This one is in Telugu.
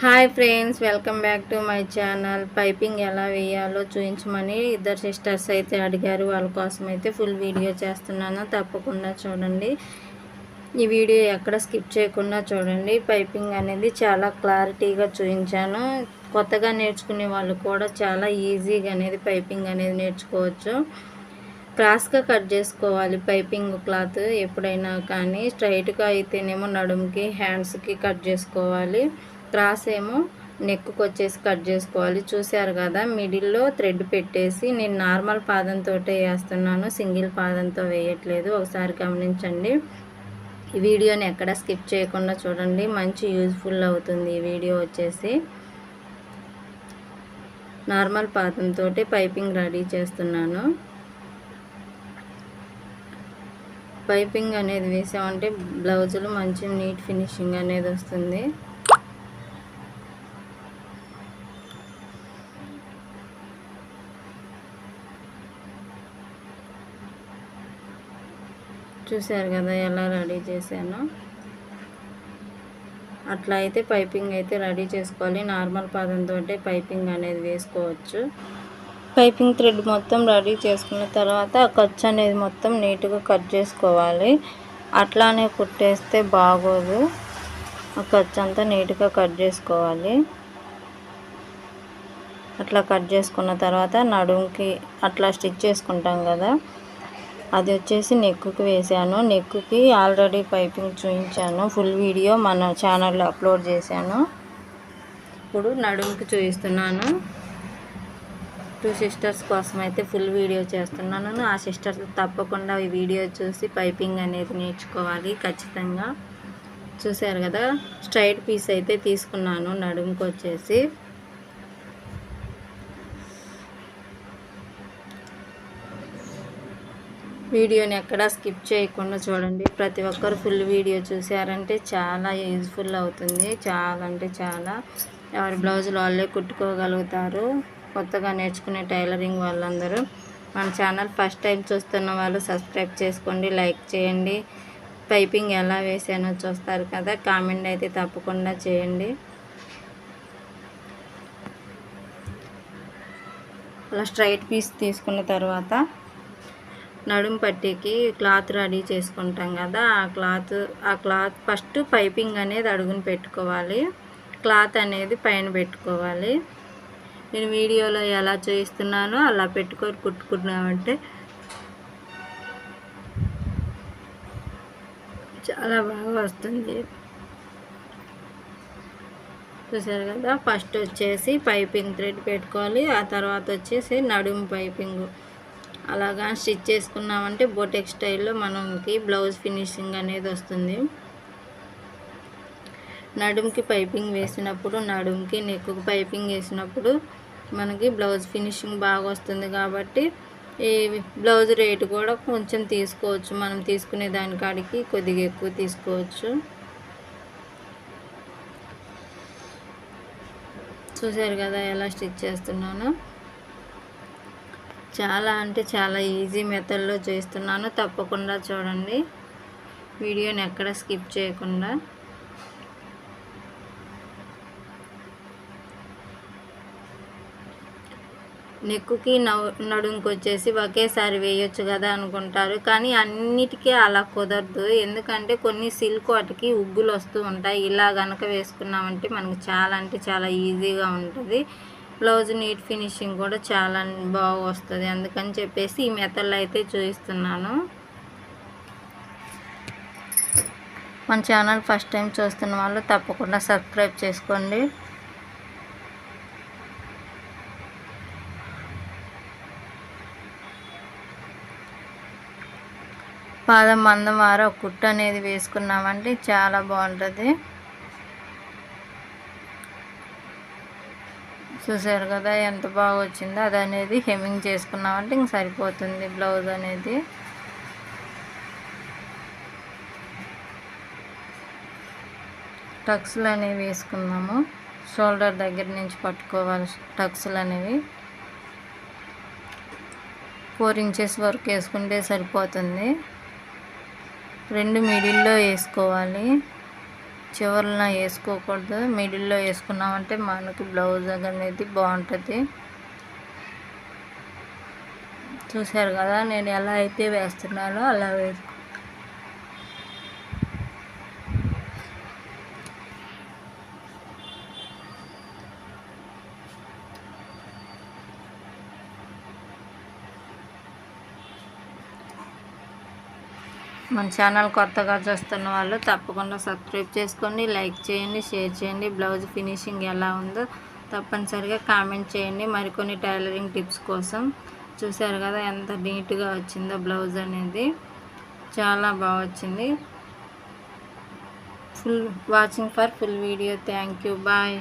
Hi friends, welcome back to my channel. Piping ఎలా వేయాలో చూపించమని ఇద్దరు సిస్టర్స్ అయితే అడిగారు. వాళ్ళ కోసం అయితే ఫుల్ వీడియో చేస్తున్నాను, తప్పకుండా చూడండి. ఈ వీడియో ఎక్కడ స్కిప్ చేయకుండా చూడండి. పైపింగ్ అనేది చాలా క్లారిటీగా చూపించాను. కొత్తగా నేర్చుకునే వాళ్ళు కూడా చాలా ఈజీగా అనేది పైపింగ్ అనేది నేర్చుకోవచ్చు. క్రాస్గా కట్ చేసుకోవాలి పైపింగ్ క్లాత్ ఎప్పుడైనా కానీ. స్ట్రైట్గా అయితేనేమో నడుముకి, హ్యాండ్స్కి కట్ చేసుకోవాలి. క్రాస్ ఏమో నెక్కు వచ్చేసి కట్ చేసుకోవాలి. చూశారు కదా, మిడిల్లో థ్రెడ్ పెట్టేసి నేను నార్మల్ పాదంతో వేస్తున్నాను, సింగిల్ పాదంతో వేయట్లేదు. ఒకసారి గమనించండి. ఈ వీడియోని ఎక్కడ స్కిప్ చేయకుండా చూడండి, మంచి యూజ్ఫుల్ అవుతుంది. ఈ వీడియో వచ్చేసి నార్మల్ పాదంతో పైపింగ్ రెడీ చేస్తున్నాను. పైపింగ్ అనేది వేసామంటే బ్లౌజులు మంచి నీట్ ఫినిషింగ్ అనేది వస్తుంది. చూశారు కదా ఎలా రెడీ చేశాను. అట్లా అయితే పైపింగ్ అయితే రెడీ చేసుకోవాలి. నార్మల్ పాదంతో పైపింగ్ అనేది వేసుకోవచ్చు. పైపింగ్ థ్రెడ్ మొత్తం రెడీ చేసుకున్న తర్వాత ఆ ఖర్చు అనేది మొత్తం నీట్గా కట్ చేసుకోవాలి. అట్లానే కుట్టేస్తే బాగోదు. ఆ ఖర్చు అంతా నీట్గా కట్ చేసుకోవాలి. అట్లా కట్ చేసుకున్న తర్వాత నడుముకి అట్లా స్టిచ్ చేసుకుంటాం కదా, అది వచ్చేసి నెక్కుకి వేసాను. నెక్కుకి ఆల్రెడీ పైపింగ్ చూపించాను, ఫుల్ వీడియో మన ఛానల్లో అప్లోడ్ చేశాను. ఇప్పుడు నడుముకి చూపిస్తున్నాను. 2 సిస్టర్స్ కోసం అయితే ఫుల్ వీడియో చేస్తున్నాను. ఆ సిస్టర్స్ తప్పకుండా ఈ వీడియో చూసి పైపింగ్ అనేది నేర్చుకోవాలి ఖచ్చితంగా. చూశారు కదా, స్ట్రైట్ పీస్ అయితే తీసుకున్నాను నడుముకి వచ్చేసి. వీడియోని ఎక్కడా స్కిప్ చేయకుండా చూడండి. ప్రతి ఒక్కరు ఫుల్ వీడియో చూసారంటే చాలా యూజ్ఫుల్ అవుతుంది. చాలా అంటే చాలా. ఎవరి బ్లౌజులు వాళ్ళే కుట్టుకోగలుగుతారు. కొత్తగా నేర్చుకునే టైలరింగ్ వాళ్ళందరూ మన ఛానల్ ఫస్ట్ టైం చూస్తున్న వాళ్ళు సబ్స్క్రైబ్ చేసుకోండి, లైక్ చేయండి. పైపింగ్ ఎలా వేసానో చూస్తారు కదా, కామెంట్ అయితే తప్పకుండా చేయండి. అలా స్ట్రైట్ పీస్ తీసుకున్న తర్వాత నడుము పట్టీకి క్లాత్ రెడీ చేసుకుంటాం కదా, ఆ క్లాత్ ఫస్ట్ పైపింగ్ అనేది అడుగుని పెట్టుకోవాలి. క్లాత్ అనేది పైన పెట్టుకోవాలి. నేను వీడియోలో ఎలా చూపిస్తున్నానో అలా పెట్టుకొని కుట్టుకున్నామంటే చాలా బాగా వస్తుంది. చూసారు కదా, ఫస్ట్ వచ్చేసి పైపింగ్ థ్రెడ్ పెట్టుకోవాలి. ఆ తర్వాత వచ్చేసి నడుము పైపింగ్ అలాగా స్టిచ్ చేసుకున్నామంటే బోటెక్ స్టైల్లో మనకి బ్లౌజ్ ఫినిషింగ్ అనేది వస్తుంది. నడుముకి పైపింగ్ వేసినప్పుడు, నడుముకి నెక్కుకి పైపింగ్ వేసినప్పుడు మనకి బ్లౌజ్ ఫినిషింగ్ బాగా వస్తుంది. కాబట్టి ఈ బ్లౌజ్ రేటు కూడా కొంచెం తీసుకోవచ్చు. మనం తీసుకునే దానికాడికి కొద్దిగా ఎక్కువ తీసుకోవచ్చు. చూసారు కదా ఎలా స్టిచ్ చేస్తున్నాను. చాలా అంటే చాలా ఈజీ మెథడ్లో చేస్తున్నాను, తప్పకుండా చూడండి. వీడియోని ఎక్కడ స్కిప్ చేయకుండా. నెక్కుకి నడుముకి వచ్చేసి ఒకేసారి వేయొచ్చు కదా అనుకుంటారు, కానీ అన్నిటికీ అలా కుదరదు. ఎందుకంటే కొన్ని సిల్క్ వాటికి ఉగ్గులు వస్తూ ఉంటాయి. ఇలా కనుక వేసుకున్నామంటే మనకు చాలా అంటే చాలా ఈజీగా ఉంటుంది. బ్లౌజ్ నీట్ ఫినిషింగ్ కూడా చాలా బాగా వస్తుంది. అందుకని చెప్పేసి ఈ మెథడ్లో అయితే చూపిస్తున్నాను. మన ఛానల్ ఫస్ట్ టైం చూస్తున్న వాళ్ళు తప్పకుండా సబ్స్క్రైబ్ చేసుకోండి. పాదం మందం వార కుట్టు అనేది వేసుకున్నామంటే చాలా బాగుంటుంది. చూసారు కదా ఎంత బాగా వచ్చిందో. అది అనేది హెమ్మింగ్ చేసుకున్నామంటే ఇంక సరిపోతుంది బ్లౌజ్ అనేది. టక్స్లు అనేవి వేసుకున్నాము. షోల్డర్ దగ్గర నుంచి పట్టుకోవాలి టక్స్లు అనేవి. 4 ఇంచెస్ వరకు వేసుకుంటే సరిపోతుంది. 2 మిడిల్లో వేసుకోవాలి. చివరన వేసుకోకూడదు, మిడిల్లో వేసుకున్నామంటే మనకి బ్లౌజ్ అనేది బాగుంటుంది. చూసారు కదా నేను ఎలా అయితే వేస్తున్నానో అలా వేసుకో. మన ఛానల్ కొత్తగా చూస్తున్న వాళ్ళు తప్పకుండా సబ్స్క్రైబ్ చేసుకోండి, లైక్ చేయండి, షేర్ చేయండి. బ్లౌజ్ ఫినిషింగ్ ఎలా ఉందో తప్పనిసరిగా కామెంట్ చేయండి మరికొన్ని టైలరింగ్ టిప్స్ కోసం. చూసారు కదా ఎంత నీట్గా వచ్చిందో బ్లౌజ్ అనేది, చాలా బాగా వచ్చింది. Watching for full video. Thank you. Bye.